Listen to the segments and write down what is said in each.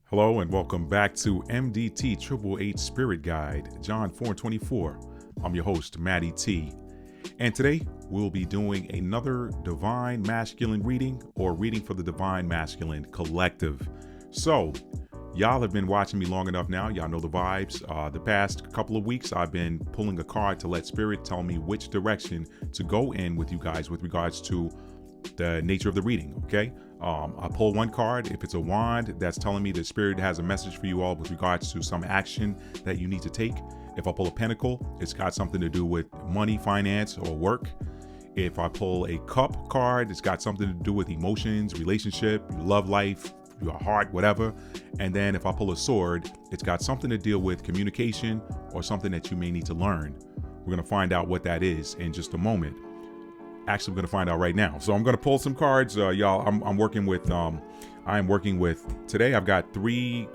Hello and welcome back to MDT 888 Spirit Guide, John 4:24. I'm your host, Matty T. And today we'll be doing another Divine Masculine reading or reading for the Divine Masculine Collective. So, y'all have been watching me long enough now. Y'all know the vibes. The past couple of weeks, I've been pulling a card to let Spirit tell me which direction to go in with you guys with regards to the nature of the reading, okay? I pull one card. If it's a wand, that's telling me that Spirit has a message for you all with regards to some action that you need to take. If I pull a pentacle, it's got something to do with money, finance, or work. If I pull a cup card, it's got something to do with emotions, relationship, love life, your heart, whatever. And then if I pull a sword, it's got something to deal with communication or something that you may need to learn. We're going to find out what that is in just a moment. Actually, we're going to find out right now. So I'm going to pull some cards, y'all. I'm working with, today I've got 3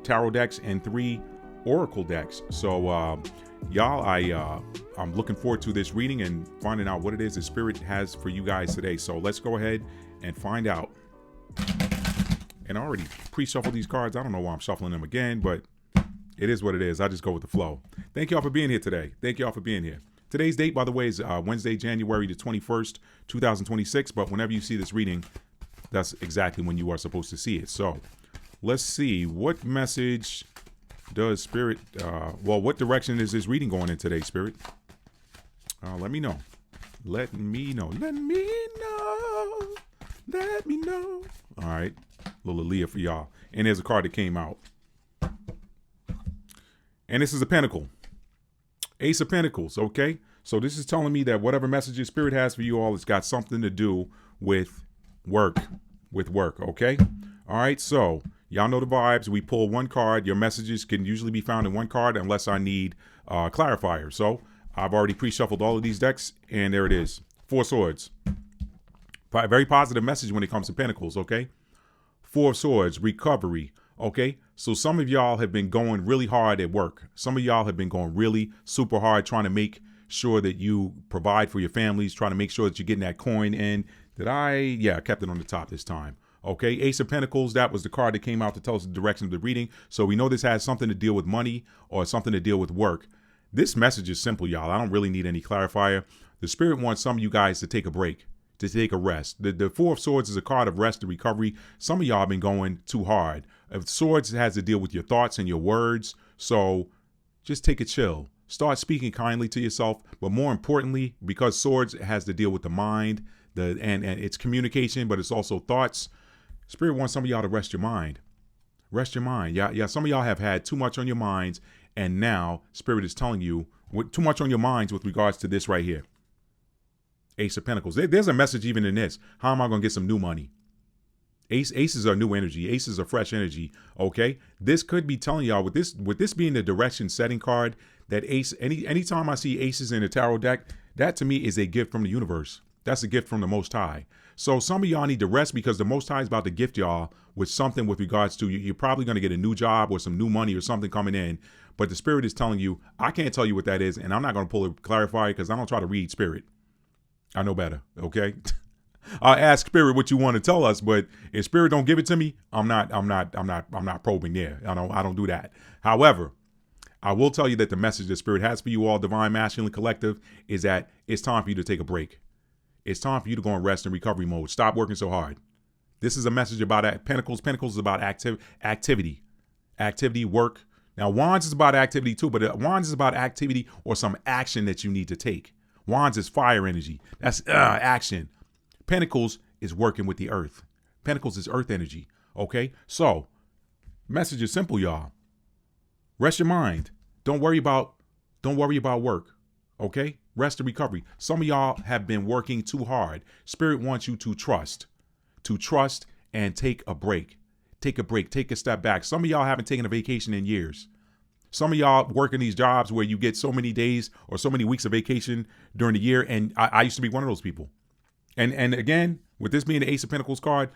tarot decks and 3 oracle decks. So y'all, I'm looking forward to this reading and finding out what it is that Spirit has for you guys today. So let's go ahead and find out. And I already pre-shuffled these cards. I don't know why I'm shuffling them again, but it is what it is. I just go with the flow. Thank y'all for being here today. Thank y'all for being here. Today's date, by the way, is Wednesday, January the 21st, 2026. But whenever you see this reading, that's exactly when you are supposed to see it. So let's see. What message does Spirit, what direction is this reading going in today, Spirit? Let me know. Let me know. Let me know. Let me know. All right. Little Aaliyah for y'all. And there's a card that came out. And this is a pentacle. Ace of Pentacles, okay? So this is telling me that whatever messages Spirit has for you all, it's got something to do with work, okay? All right, so y'all know the vibes. We pull one card. Your messages can usually be found in one card unless I need clarifier. So I've already pre-shuffled all of these decks, and there it is. 4 swords. Very positive message when it comes to Pentacles, okay? 4 of Swords, recovery. Okay, so some of y'all have been going really hard at work. Some of y'all have been going really super hard trying to make sure that you provide for your families, trying to make sure that you're getting that coin in. I kept it on the top this time. Okay, Ace of Pentacles, that was the card that came out to tell us the direction of the reading. So we know this has something to deal with money or something to deal with work. This message is simple, y'all. I don't really need any clarifier. The Spirit wants some of you guys to take a break, to take a rest. The 4 of Swords is a card of rest and recovery. Some of y'all have been going too hard. Swords has to deal with your thoughts and your words. So just take a chill. Start speaking kindly to yourself. But more importantly, because Swords has to deal with the mind, and it's communication, but it's also thoughts. Spirit wants some of y'all to rest your mind. Rest your mind. Yeah. Some of y'all have had too much on your minds. And now Spirit is telling you too much on your minds with regards to this right here. Ace of Pentacles. There's a message even in this. How am I going to get some new money? Aces are new energy. Aces are fresh energy. Okay. This could be telling y'all with this being the direction setting card that ace, anytime I see aces in a tarot deck, that to me is a gift from the universe. That's a gift from the Most High. So some of y'all need to rest because the Most High is about to gift y'all with something with regards to you're probably going to get a new job or some new money or something coming in. But the Spirit is telling you, I can't tell you what that is. And I'm not going to pull a clarifier because I don't try to read Spirit. I know better. Okay. I'll ask Spirit what you want to tell us, but if Spirit don't give it to me, I'm not probing there. I don't do that. However, I will tell you that the message that Spirit has for you all, Divine Masculine Collective, is that it's time for you to take a break. It's time for you to go in rest and recovery mode. Stop working so hard. This is a message about Pentacles. Pentacles is about activity, work. Now, Wands is about activity too, but Wands is about activity or some action that you need to take. Wands is fire energy. That's action. Pentacles is working with the earth. Pentacles is earth energy. Okay, so message is simple, y'all. Rest your mind. Don't worry about work. Okay, rest and recovery. Some of y'all have been working too hard. Spirit wants you to trust and take a break. Take a step back. Some of y'all haven't taken a vacation in years. Some of y'all working these jobs where you get so many days or so many weeks of vacation during the year, and I used to be one of those people. And again, with this being the Ace of Pentacles card,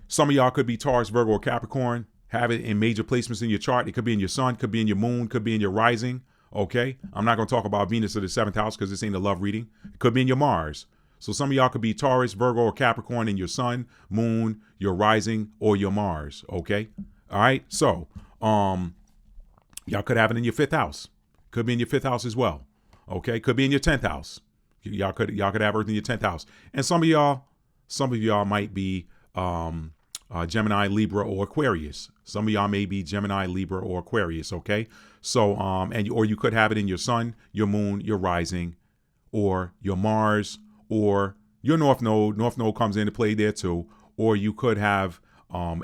some of y'all could be Taurus, Virgo, or Capricorn, have it in major placements in your chart. It could be in your sun, could be in your moon, could be in your rising. Okay. I'm not going to talk about Venus of the 7th house because this ain't a love reading. It could be in your Mars. So some of y'all could be Taurus, Virgo, or Capricorn in your sun, moon, your rising, or your Mars. Okay. All right. So, y'all could have it in your fifth house. Could be in your fifth house as well. Okay. Could be in your 10th house. Y'all could have Earth in your 10th house. And some of y'all might be Gemini, Libra, or Aquarius. Some of y'all may be Gemini, Libra, or Aquarius. Okay. So, or you could have it in your sun, your moon, your rising, or your Mars, or your North Node. North Node comes into play there too. Or you could have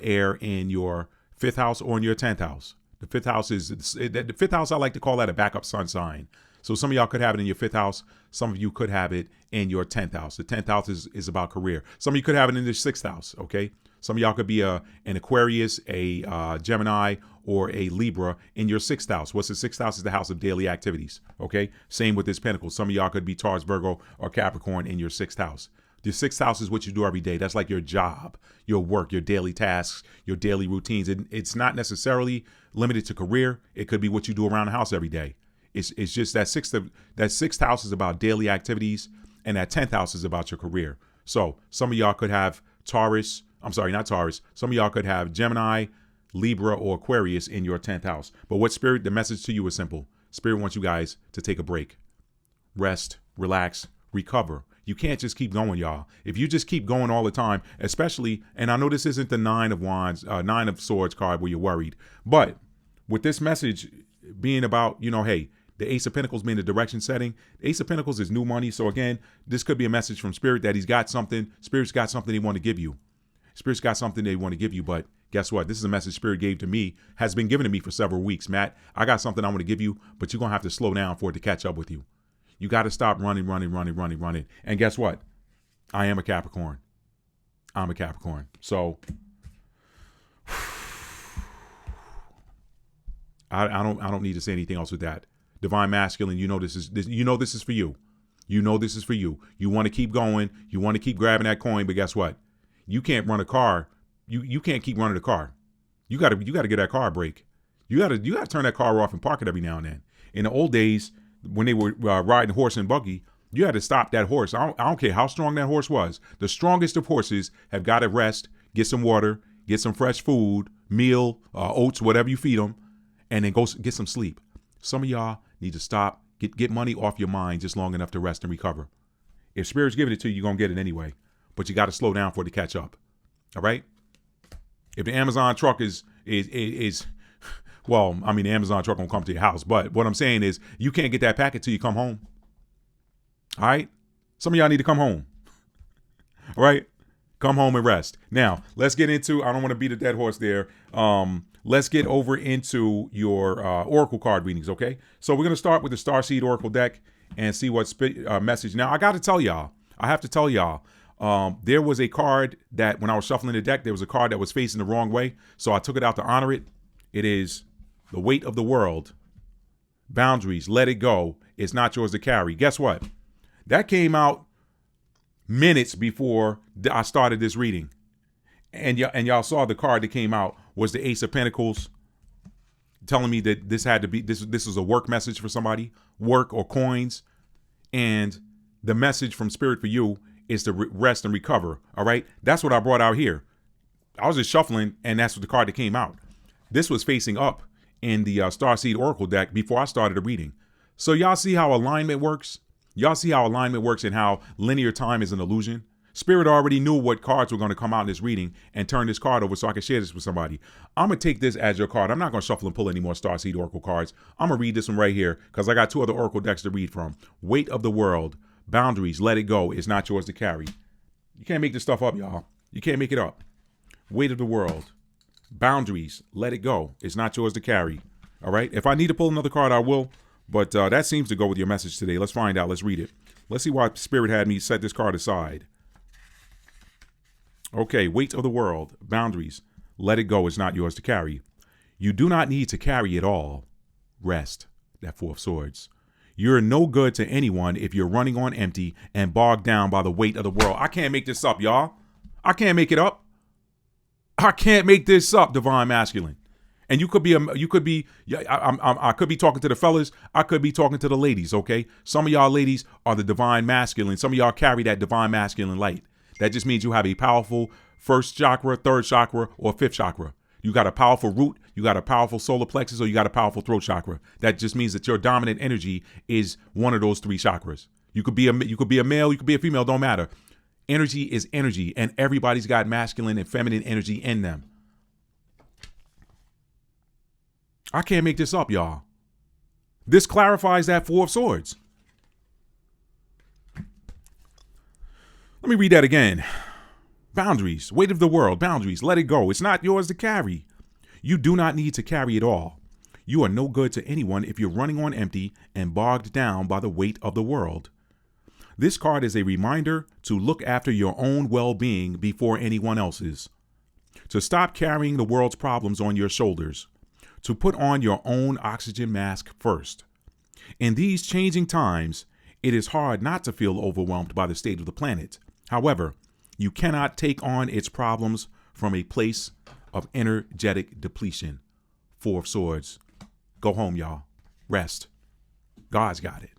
air in your fifth house or in your 10th house. The fifth house the fifth house. I like to call that a backup sun sign. So some of y'all could have it in your fifth house. Some of you could have it in your 10th house. The 10th house is about career. Some of you could have it in your sixth house. Okay. Some of y'all could be an Aquarius, a Gemini, or a Libra in your sixth house. What's the sixth house? Is the house of daily activities. Okay. Same with this Pentacle. Some of y'all could be Taurus, Virgo, or Capricorn in your sixth house. The sixth house is what you do every day. That's like your job, your work, your daily tasks, your daily routines. It's not necessarily limited to career. It could be what you do around the house every day. It's just that sixth house is about daily activities, and that 10th house is about your career. So some of y'all could have Taurus. I'm sorry, not Taurus. Some of y'all could have Gemini, Libra, or Aquarius in your 10th house. But what Spirit, the message to you is simple. Spirit wants you guys to take a break, rest, relax, recover. You can't just keep going, y'all. If you just keep going all the time, especially, and I know this isn't the Nine of Swords card where you're worried, but with this message being about, hey, the Ace of Pentacles being the direction setting. The Ace of Pentacles is new money. So again, this could be a message from Spirit that he's got something. Spirit's got something they want to give you. Spirit's got something they want to give you. But guess what? This is a message Spirit gave to me, has been given to me for several weeks. Matt, I got something I want to give you, but you're going to have to slow down for it to catch up with you. You got to stop running. And guess what? I am a Capricorn. I'm a Capricorn. So I don't need to say anything else with that. Divine Masculine, this is for you. This is for you. You want to keep going. You want to keep grabbing that coin, but guess what? You can't run a car. You can't keep running a car. You got to get that car a break. You got to turn that car off and park it every now and then. In the old days, when they were riding horse and buggy, you had to stop that horse. I don't care how strong that horse was. The strongest of horses have got to rest, get some water, get some fresh food, meal, oats, whatever you feed them, and then go get some sleep. Some of y'all need to stop, get money off your mind just long enough to rest and recover. If Spirit's giving it to you, you're going to get it anyway. But you got to slow down for it to catch up. All right? If the Amazon truck is well, I mean, the Amazon truck won't come to your house. But what I'm saying is you can't get that packet till you come home. All right? Some of y'all need to come home. All right? Come home and rest. Now, let's get into, I don't want to beat a dead horse there. Let's get over into your Oracle card readings, okay? So we're going to start with the Starseed Oracle deck and see what message. Now, I have to tell y'all, there was a card that when I was shuffling the deck, there was a card that was facing the wrong way. So I took it out to honor it. It is the weight of the world. Boundaries, let it go. It's not yours to carry. Guess what? That came out minutes before I started this reading. And y'all saw the card that came out was the Ace of Pentacles, telling me that this had to be, this was a work message for somebody, work or coins. And the message from Spirit for you is to rest and recover. All right. That's what I brought out here. I was just shuffling and that's what the card that came out. This was facing up in the Starseed Oracle deck before I started the reading. So y'all see how alignment works? Y'all see how alignment works and how linear time is an illusion? Spirit already knew what cards were going to come out in this reading and turn this card over so I can share this with somebody. I'm going to take this as your card. I'm not going to shuffle and pull any more Starseed Oracle cards. I'm going to read this one right here because I got two other Oracle decks to read from. Weight of the world. Boundaries. Let it go. It's not yours to carry. You can't make this stuff up, y'all. You can't make it up. Weight of the world. Boundaries. Let it go. It's not yours to carry. All right. If I need to pull another card, I will. But that seems to go with your message today. Let's find out. Let's read it. Let's see why Spirit had me set this card aside. Okay, weight of the world, boundaries, let it go, it's not yours to carry. You do not need to carry it all. Rest, that Four of Swords. You're no good to anyone if you're running on empty and bogged down by the weight of the world. I can't make this up, y'all. I can't make it up. I can't make this up, Divine Masculine. And I could be talking to the fellas. I could be talking to the ladies, okay? Some of y'all ladies are the Divine Masculine. Some of y'all carry that Divine Masculine light. That just means you have a powerful first chakra, third chakra, or fifth chakra. You got a powerful root, you got a powerful solar plexus, or you got a powerful throat chakra. That just means that your dominant energy is one of those three chakras. You could be a male, you could be a female, don't matter. Energy is energy, and everybody's got masculine and feminine energy in them. I can't make this up, y'all. This clarifies that Four of Swords. Let me read that again. Boundaries, weight of the world, boundaries, let it go. It's not yours to carry. You do not need to carry it all. You are no good to anyone if you're running on empty and bogged down by the weight of the world. This card is a reminder to look after your own well-being before anyone else's. To stop carrying the world's problems on your shoulders. To put on your own oxygen mask first. In these changing times, it is hard not to feel overwhelmed by the state of the planet. However, you cannot take on its problems from a place of energetic depletion. Four of Swords. Go home, y'all. Rest. God's got it.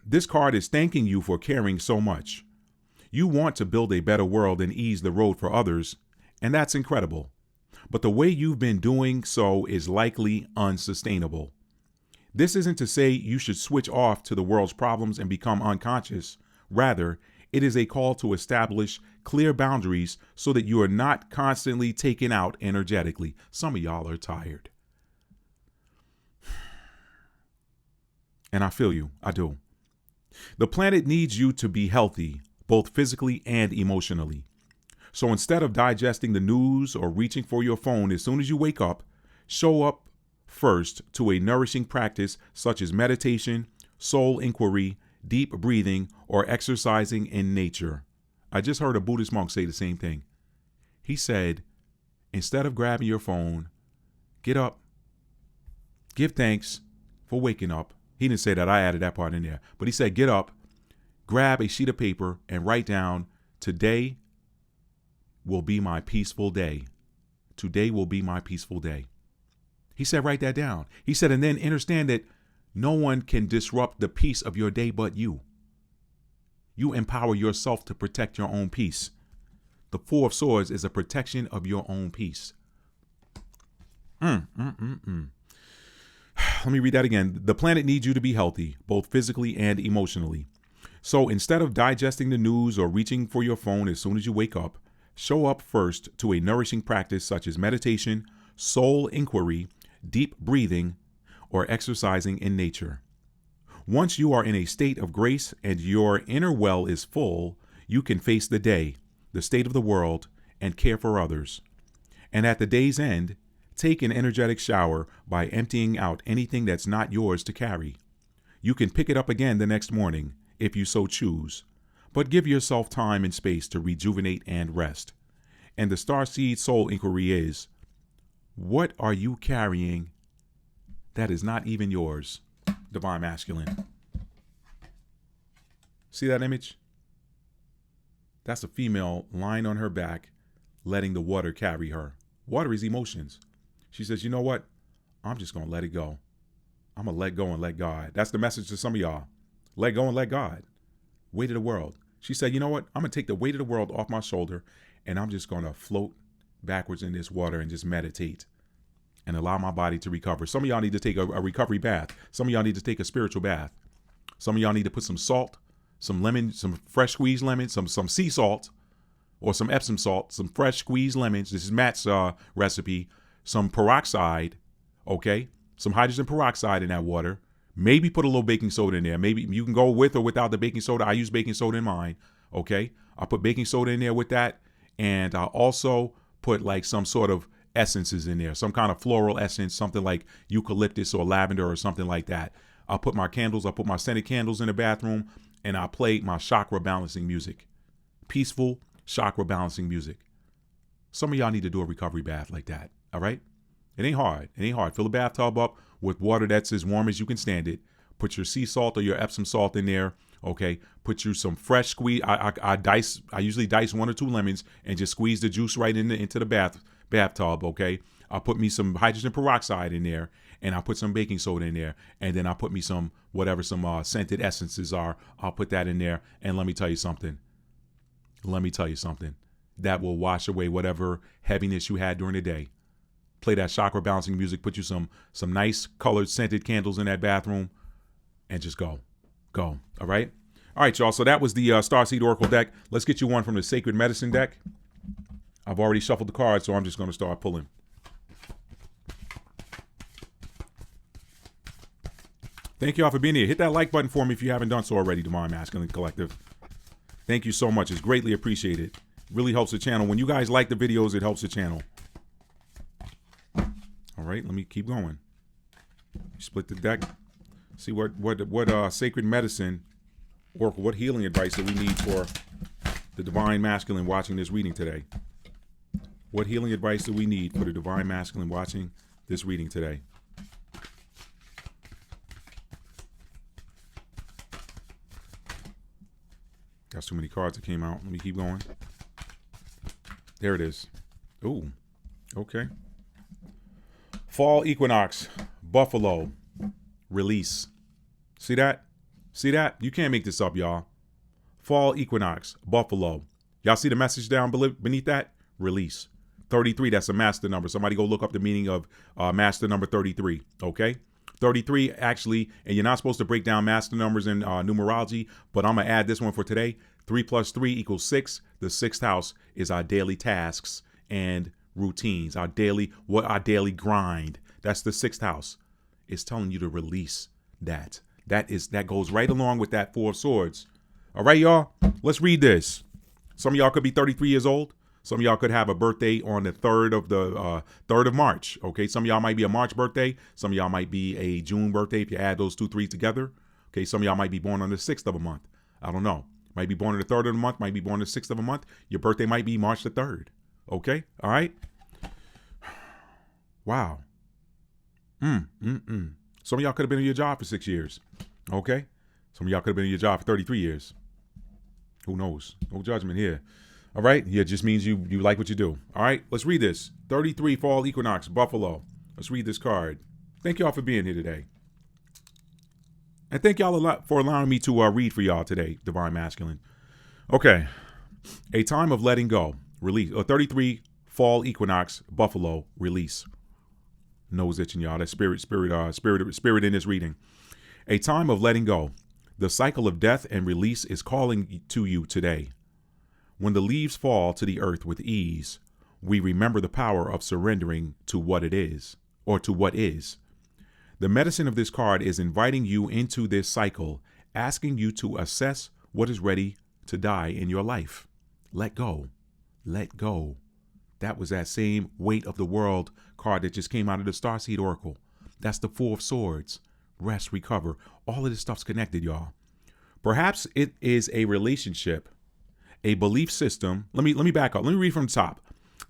This card is thanking you for caring so much. You want to build a better world and ease the road for others, and that's incredible. But the way you've been doing so is likely unsustainable. This isn't to say you should switch off to the world's problems and become unconscious. Rather, it is a call to establish clear boundaries so that you are not constantly taken out energetically. Some of y'all are tired. And I feel you. I do. The planet needs you to be healthy, both physically and emotionally. So instead of digesting the news or reaching for your phone as soon as you wake up, show up first to a nourishing practice such as meditation, soul inquiry, deep breathing, or exercising in nature. I just heard a Buddhist monk say the same thing. He said, instead of grabbing your phone, get up, give thanks for waking up. He didn't say that, I added that part in there. But he said, get up, grab a sheet of paper and write down, today will be my peaceful day. Today will be my peaceful day. He said, write that down. He said, and then understand that no one can disrupt the peace of your day but you. You empower yourself to protect your own peace. The Four of Swords is a protection of your own peace. Let me read that again. The planet needs you to be healthy, both physically and emotionally. So instead of digesting the news or reaching for your phone as soon as you wake up, show up first to a nourishing practice such as meditation, soul inquiry, deep breathing, or exercising in nature. Once you are in a state of grace and your inner well is full, you can face the day, the state of the world, and care for others. And at the day's end, take an energetic shower by emptying out anything that's not yours to carry. You can pick it up again the next morning, if you so choose, but give yourself time and space to rejuvenate and rest. And the Starseed Soul Inquiry is, what are you carrying that is not even yours? Divine Masculine. See that image? That's a female lying on her back, letting the water carry her. Water is emotions. She says, you know what? I'm just going to let it go. I'm going to let go and let God. That's the message to some of y'all. Let go and let God. Weight of the world. She said, you know what? I'm going to take the weight of the world off my shoulder, and I'm just going to float backwards in this water and just meditate and allow my body to recover. Some of y'all need to take a recovery bath. Some of y'all need to take a spiritual bath. Some of y'all need to put some salt, some lemon, some fresh squeezed lemon, some sea salt, or some Epsom salt, some fresh squeezed lemons. This is Matt's recipe. Some peroxide, okay? Some hydrogen peroxide in that water. Maybe put a little baking soda in there. Maybe you can go with or without the baking soda. I use baking soda in mine, okay? I put baking soda in there with that. And I also put like some sort of essences in there, some kind of floral essence, something like eucalyptus or lavender or something like that. I'll put my candles, I'll put my scented candles in the bathroom, and I play my chakra balancing music. Peaceful chakra balancing music. Some of y'all need to do a recovery bath like that, all right? It ain't hard. It ain't hard. Fill a bathtub up with water that's as warm as you can stand it. Put your sea salt or your Epsom salt in there, okay? Put you some fresh squeeze. I usually dice 1 or 2 lemons and just squeeze the juice right into the bathtub, okay? I'll put me some hydrogen peroxide in there, and I'll put some baking soda in there, and then I'll put me some scented essences are. I'll put that in there, and let me tell you something. that will wash away whatever heaviness you had during the day. Play that chakra balancing music, put you some nice colored scented candles in that bathroom, and just go. All right? All right, y'all. So that was the Starseed Oracle deck. Let's get you one from the Sacred Medicine deck. I've already shuffled the cards, so I'm just going to start pulling. Thank y'all for being here. Hit that like button for me if you haven't done so already, Divine Masculine Collective. Thank you so much. It's greatly appreciated. Really helps the channel. When you guys like the videos, it helps the channel. All right, let me keep going. Split the deck. See what Sacred Medicine Oracle, what healing advice do we need for the Divine Masculine watching this reading today? What healing advice do we need for the Divine Masculine watching this reading today? That's too many cards that came out. Let me keep going. There it is. Ooh, okay. Fall equinox, Buffalo, release. See that? See that? You can't make this up, y'all. Fall equinox, Buffalo. Y'all see the message down beneath that? Release. 33, that's a master number. Somebody go look up the meaning of master number 33, okay? 33 actually, and you're not supposed to break down master numbers in numerology, but I'm going to add this one for today. 3 plus 3 equals 6. The 6th house is our daily tasks and routines, our daily grind. That's the 6th house. It's telling you to release that. That goes right along with that 4 of swords. All right, y'all, let's read this. Some of y'all could be 33 years old. Some of y'all could have a birthday on the 3rd of March. Okay, some of y'all might be a March birthday. Some of y'all might be a June birthday if you add those 2 3s together. Okay, some of y'all might be born on the 6th of a month. I don't know. Might be born on the 3rd of the month. Might be born on the 6th of a month. Your birthday might be March the 3rd. Okay, all right. Wow. Some of y'all could have been in your job for 6 years. Okay, some of y'all could have been in your job for 33 years. Who knows? No judgment here. All right. Yeah, it just means you like what you do. All right. Let's read this. 33 Fall Equinox, Buffalo. Let's read this card. Thank y'all for being here today. And thank y'all a lot for allowing me to read for y'all today, Divine Masculine. Okay. A time of letting go. Release. 33 Fall Equinox, Buffalo. Release. Nose itching, y'all. That's spirit in this reading. A time of letting go. The cycle of death and release is calling to you today. When the leaves fall to the earth with ease, we remember the power of surrendering to what it is, or to what is. The medicine of this card is inviting you into this cycle, asking you to assess what is ready to die in your life. Let go. Let go. That was that same weight of the world card that just came out of the Starseed Oracle. That's the 4 of Swords. Rest, recover. All of this stuff's connected, y'all. Perhaps it is a relationship, a belief system. Let me back up. Let me read from the top.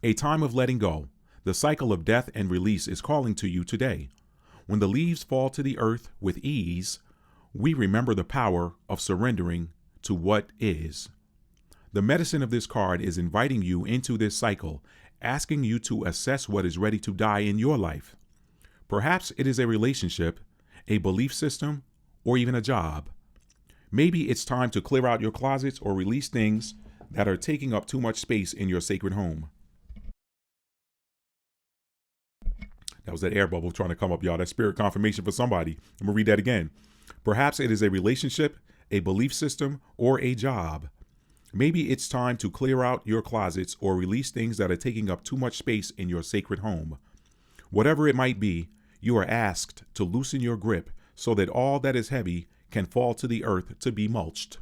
A time of letting go. The cycle of death and release is calling to you today. When the leaves fall to the earth with ease, we remember the power of surrendering to what is. The medicine of this card is inviting you into this cycle, asking you to assess what is ready to die in your life. Perhaps it is a relationship, a belief system, or even a job. Maybe it's time to clear out your closets or release things that are taking up too much space in your sacred home. That was that air bubble trying to come up, y'all. That's spirit confirmation for somebody. I'm going to read that again. Perhaps it is a relationship, a belief system, or a job. Maybe it's time to clear out your closets or release things that are taking up too much space in your sacred home. Whatever it might be, you are asked to loosen your grip so that all that is heavy can fall to the earth to be mulched.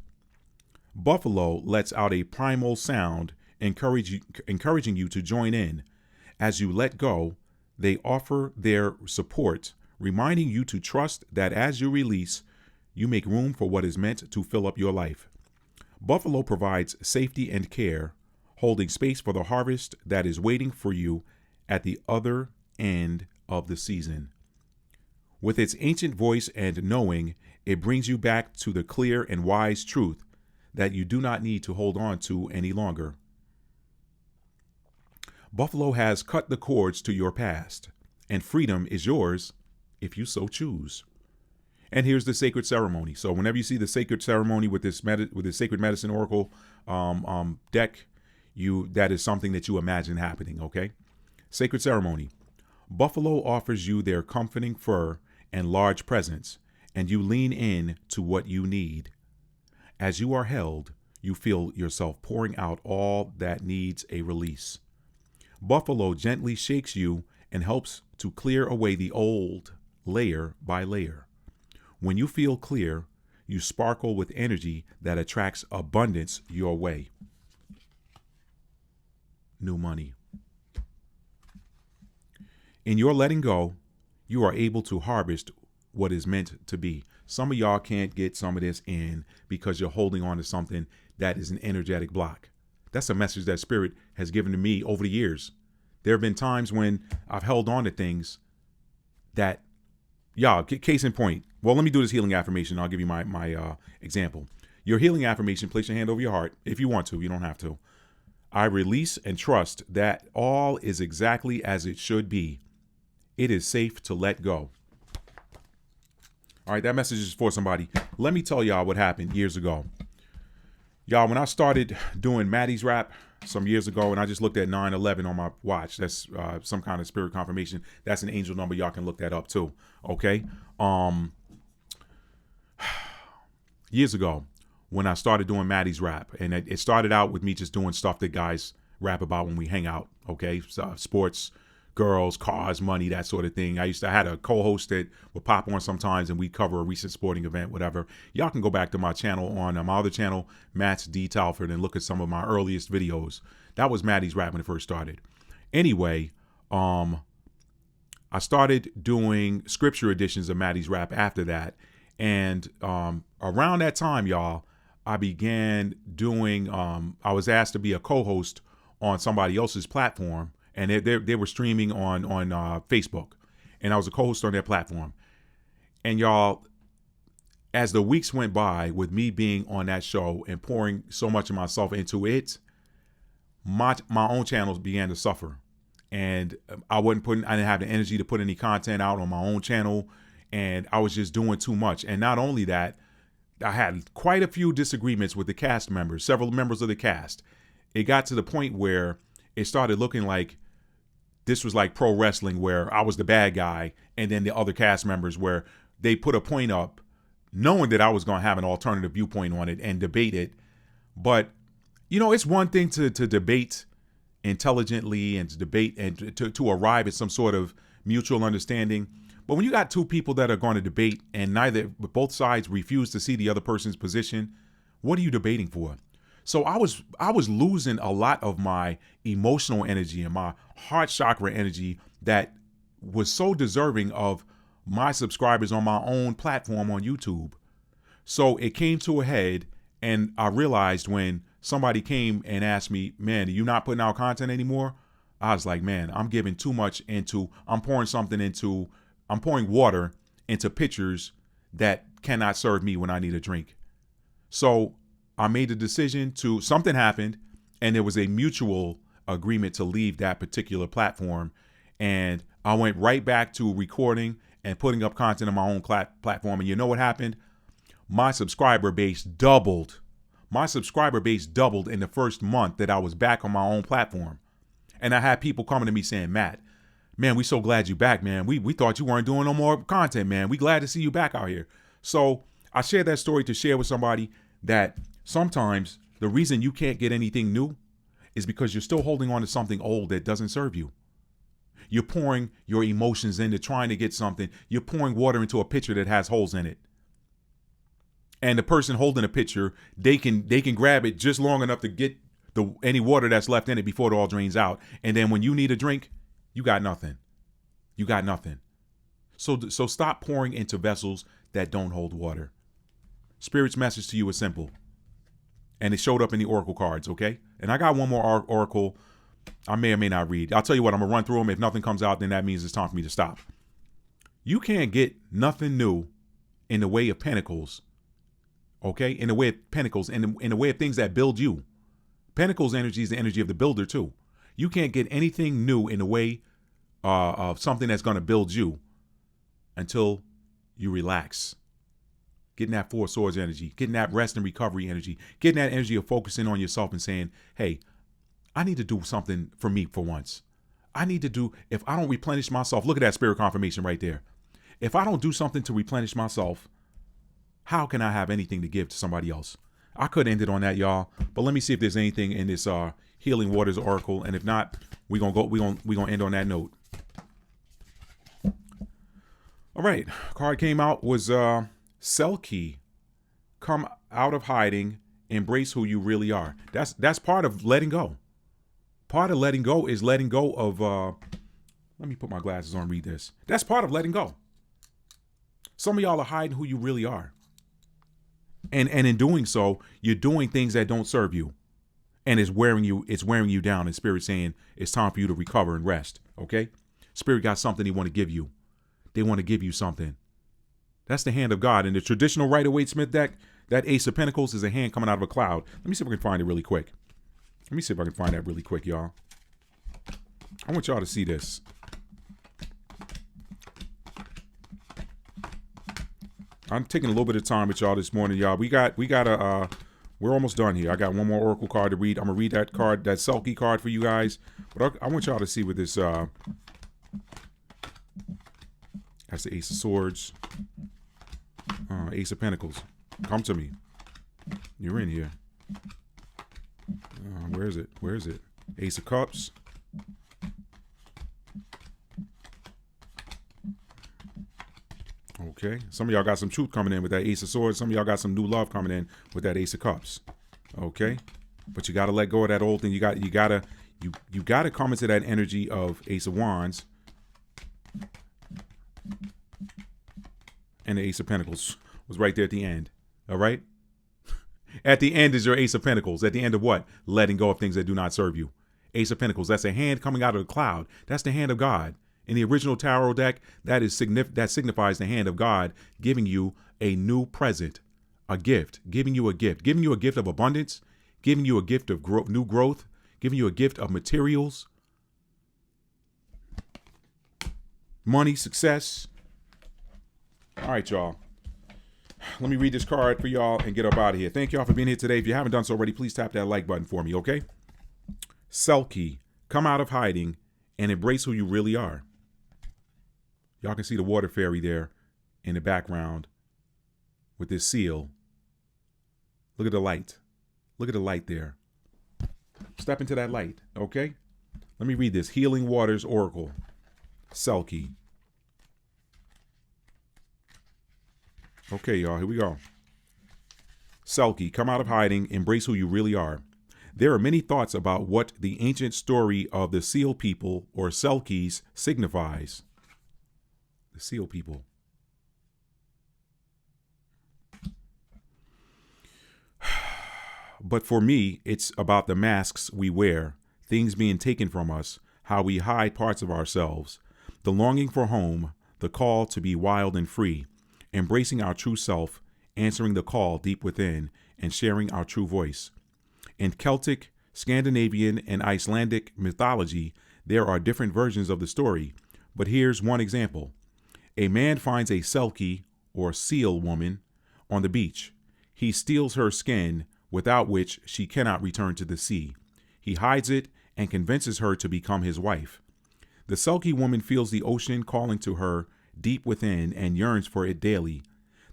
Buffalo lets out a primal sound, encouraging you to join in. As you let go, they offer their support, reminding you to trust that as you release, you make room for what is meant to fill up your life. Buffalo provides safety and care, holding space for the harvest that is waiting for you at the other end of the season. With its ancient voice and knowing, it brings you back to the clear and wise truth that you do not need to hold on to any longer. Buffalo has cut the cords to your past, and freedom is yours if you so choose. And here's the sacred ceremony. So whenever you see the sacred ceremony with this Sacred Medicine Oracle deck, that is something that you imagine happening, okay? Sacred ceremony. Buffalo offers you their comforting fur and large presence, and you lean in to what you need. As you are held, you feel yourself pouring out all that needs a release. Buffalo gently shakes you and helps to clear away the old layer by layer. When you feel clear, you sparkle with energy that attracts abundance your way. New money. In your letting go, you are able to harvest what is meant to be. Some of y'all can't get some of this in because you're holding on to something that is an energetic block. That's a message that Spirit has given to me over the years. There have been times when I've held on to things that, y'all, case in point. Well, let me do this healing affirmation. I'll give you my example. Your healing affirmation, place your hand over your heart if you want to. You don't have to. I release and trust that all is exactly as it should be. It is safe to let go. All right, that message is for somebody. Let me tell y'all what happened years ago. Y'all, when I started doing Maddie's rap some years ago, and I just looked at 9/11 on my watch, that's some kind of spirit confirmation. That's an angel number. Y'all can look that up too. Okay. Years ago, when I started doing Maddie's rap, and it started out with me just doing stuff that guys rap about when we hang out. Okay, so, sports, girls, cars, money, that sort of thing. I had a co-host that would pop on sometimes, and we'd cover a recent sporting event, whatever. Y'all can go back to my channel on my other channel, Matt's mtalford, and look at some of my earliest videos. That was Maddie's rap when it first started. Anyway, I started doing scripture editions of Maddie's rap after that, and around that time, y'all, I began doing. I was asked to be a co-host on somebody else's platform. And they were streaming on Facebook, and I was a co-host on their platform. And y'all, as the weeks went by with me being on that show and pouring so much of myself into it, my own channels began to suffer, and I didn't have the energy to put any content out on my own channel, and I was just doing too much. And not only that, I had quite a few disagreements with the cast members, several members of the cast. It got to the point where it started looking like this was like pro wrestling, where I was the bad guy, and then the other cast members, where they put a point up knowing that I was going to have an alternative viewpoint on it and debate it. But, you know, it's one thing to debate intelligently and to debate and to arrive at some sort of mutual understanding. But when you got two people that are going to debate and both sides refuse to see the other person's position, what are you debating for? So I was losing a lot of my emotional energy and my heart chakra energy that was so deserving of my subscribers on my own platform on YouTube. So it came to a head, and I realized when somebody came and asked me, man, are you not putting out content anymore? I was like, man, I'm giving too much I'm pouring water into pitchers that cannot serve me when I need a drink. So I made the decision something happened, and there was a mutual agreement to leave that particular platform. And I went right back to recording and putting up content on my own platform. And you know what happened? My subscriber base doubled. My subscriber base doubled in the first month that I was back on my own platform. And I had people coming to me saying, Matt, man, we so glad you back, man. We thought you weren't doing no more content, man. We glad to see you back out here. So I shared that story to share with somebody that sometimes the reason you can't get anything new is because you're still holding on to something old that doesn't serve you. You're pouring your emotions into trying to get something. You're pouring water into a pitcher that has holes in it. And the person holding a pitcher, they can grab it just long enough to get any water that's left in it before it all drains out. And then when you need a drink, you got nothing. You got nothing. So stop pouring into vessels that don't hold water. Spirit's message to you is simple. And it showed up in the oracle cards, okay? And I got one more oracle I may or may not read. I'll tell you what, I'm going to run through them. If nothing comes out, then that means it's time for me to stop. You can't get nothing new in the way of pentacles, okay? In the way of pentacles, in the way of things that build you. Pentacles energy is the energy of the builder too. You can't get anything new in the way of something that's going to build you until you relax. Getting that Four Swords energy, getting that rest and recovery energy, getting that energy of focusing on yourself and saying, hey, I need to do something for me for once. If I don't replenish myself, look at that spirit confirmation right there. If I don't do something to replenish myself, how can I have anything to give to somebody else? I could end it on that, y'all. But let me see if there's anything in this Healing Waters Oracle. And if not, we're gonna end on that note. All right. Card came out was Selkie. Come out of hiding, embrace who you really are. That's part of letting go. Part of letting go is letting go of let me put my glasses on, read this. That's part of letting go. Some of y'all are hiding who you really are. And in doing so, you're doing things that don't serve you. And it's wearing you down. And Spirit saying it's time for you to recover and rest. Okay? Spirit got something they want to give you. They want to give you something. That's the hand of God. In the traditional Rider-Waite-Smith deck, that Ace of Pentacles is a hand coming out of a cloud. Let me see if I can find it really quick. Let me see if I can find that really quick, y'all. I want y'all to see this. I'm taking a little bit of time with y'all this morning, y'all. We're almost done here. I got one more Oracle card to read. I'm gonna read that card, that Selkie card for you guys. But I want y'all to see what this, that's the Ace of Swords. Ace of Pentacles. Come to me. You're in here. Where is it? Where is it? Ace of Cups. Okay. Some of y'all got some truth coming in with that Ace of Swords. Some of y'all got some new love coming in with that Ace of Cups. Okay. But you got to let go of that old thing. You got to come into that energy of Ace of Wands and the Ace of Pentacles was right there at the end. All right. At the end is your Ace of Pentacles. At the end of what? Letting go of things that do not serve you. Ace of Pentacles. That's a hand coming out of the cloud. That's the hand of God. In the original tarot deck, that signifies the hand of God giving you a new present, a gift, giving you a gift of abundance, giving you a gift of new growth, giving you a gift of materials, money, success. All right, y'all. Let me read this card for y'all and get up out of here. Thank y'all for being here today. If you haven't done so already, please tap that like button for me, okay? Selkie, come out of hiding and embrace who you really are. Y'all can see the water fairy there in the background with this seal. Look at the light. Look at the light there. Step into that light, okay? Let me read this. Healing Waters Oracle. Selkie. Okay, y'all, here we go. Selkie, come out of hiding, embrace who you really are. There are many thoughts about what the ancient story of the Seal people or Selkies signifies. The Seal people. But for me, it's about the masks we wear, things being taken from us, how we hide parts of ourselves, the longing for home, the call to be wild and free, embracing our true self, answering the call deep within, and sharing our true voice. In Celtic, Scandinavian, and Icelandic mythology, there are different versions of the story, but here's one example. A man finds a Selkie, or seal woman, on the beach. He steals her skin, without which she cannot return to the sea. He hides it and convinces her to become his wife. The Selkie woman feels the ocean calling to her deep within and yearns for it daily.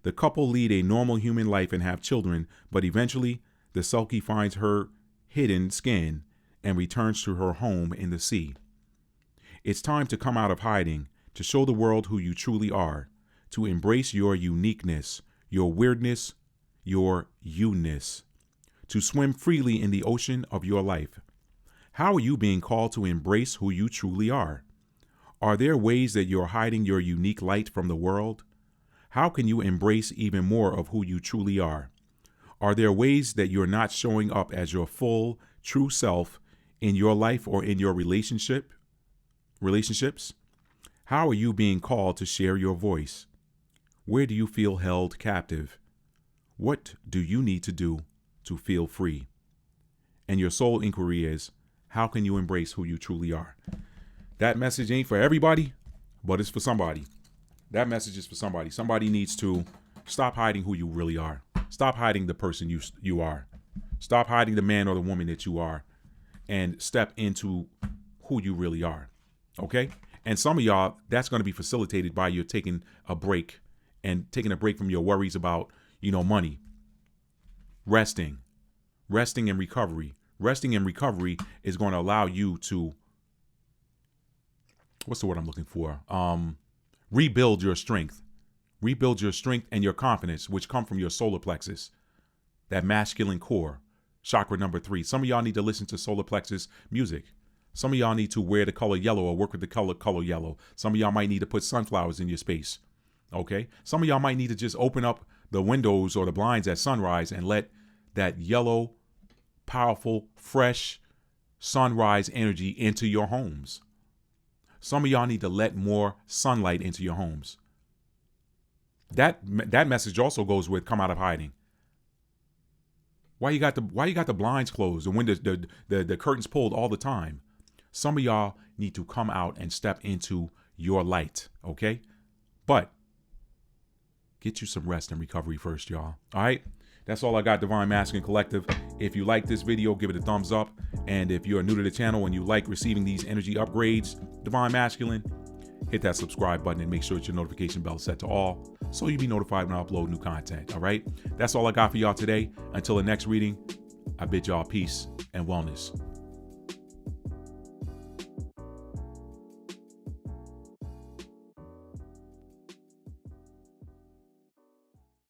The couple lead a normal human life and have children, but eventually the Selkie finds her hidden skin and returns to her home in the sea. It's time to come out of hiding, to show the world who you truly are, to embrace your uniqueness, your weirdness, your you-ness, to swim freely in the ocean of your life. How are you being called to embrace who you truly are? Are there ways that you're hiding your unique light from the world? How can you embrace even more of who you truly are? Are there ways that you're not showing up as your full, true self in your life or in your relationships? How are you being called to share your voice? Where do you feel held captive? What do you need to do to feel free? And your soul inquiry is, how can you embrace who you truly are? That message ain't for everybody, but it's for somebody. That message is for somebody. Somebody needs to stop hiding who you really are. Stop hiding the person you are. Stop hiding the man or the woman that you are. and step into who you really are. Okay? And some of y'all, that's going to be facilitated by you taking a break from your worries about, money. Resting and recovery. Resting and recovery is going to allow you to, what's the word I'm looking for? Rebuild your strength. Rebuild your strength and your confidence, which come from your solar plexus, that masculine core, chakra number 3. Some of y'all need to listen to solar plexus music. Some of y'all need to wear the color yellow or work with the color yellow. Some of y'all might need to put sunflowers in your space. Okay? Some of y'all might need to just open up the windows or the blinds at sunrise and let that yellow, powerful, fresh sunrise energy into your homes. Some of y'all need to let more sunlight into your homes. That message also goes with come out of hiding. Why you got the blinds closed, the windows, the curtains pulled all the time? Some of y'all need to come out and step into your light, okay? But get you some rest and recovery first, y'all. All right? That's all I got, Divine Masculine Collective. If you like this video, give it a thumbs up. And if you're new to the channel and you like receiving these energy upgrades, Divine Masculine, hit that subscribe button and make sure that your notification bell is set to all so you'll be notified when I upload new content. All right? That's all I got for y'all today. Until the next reading, I bid y'all peace and wellness.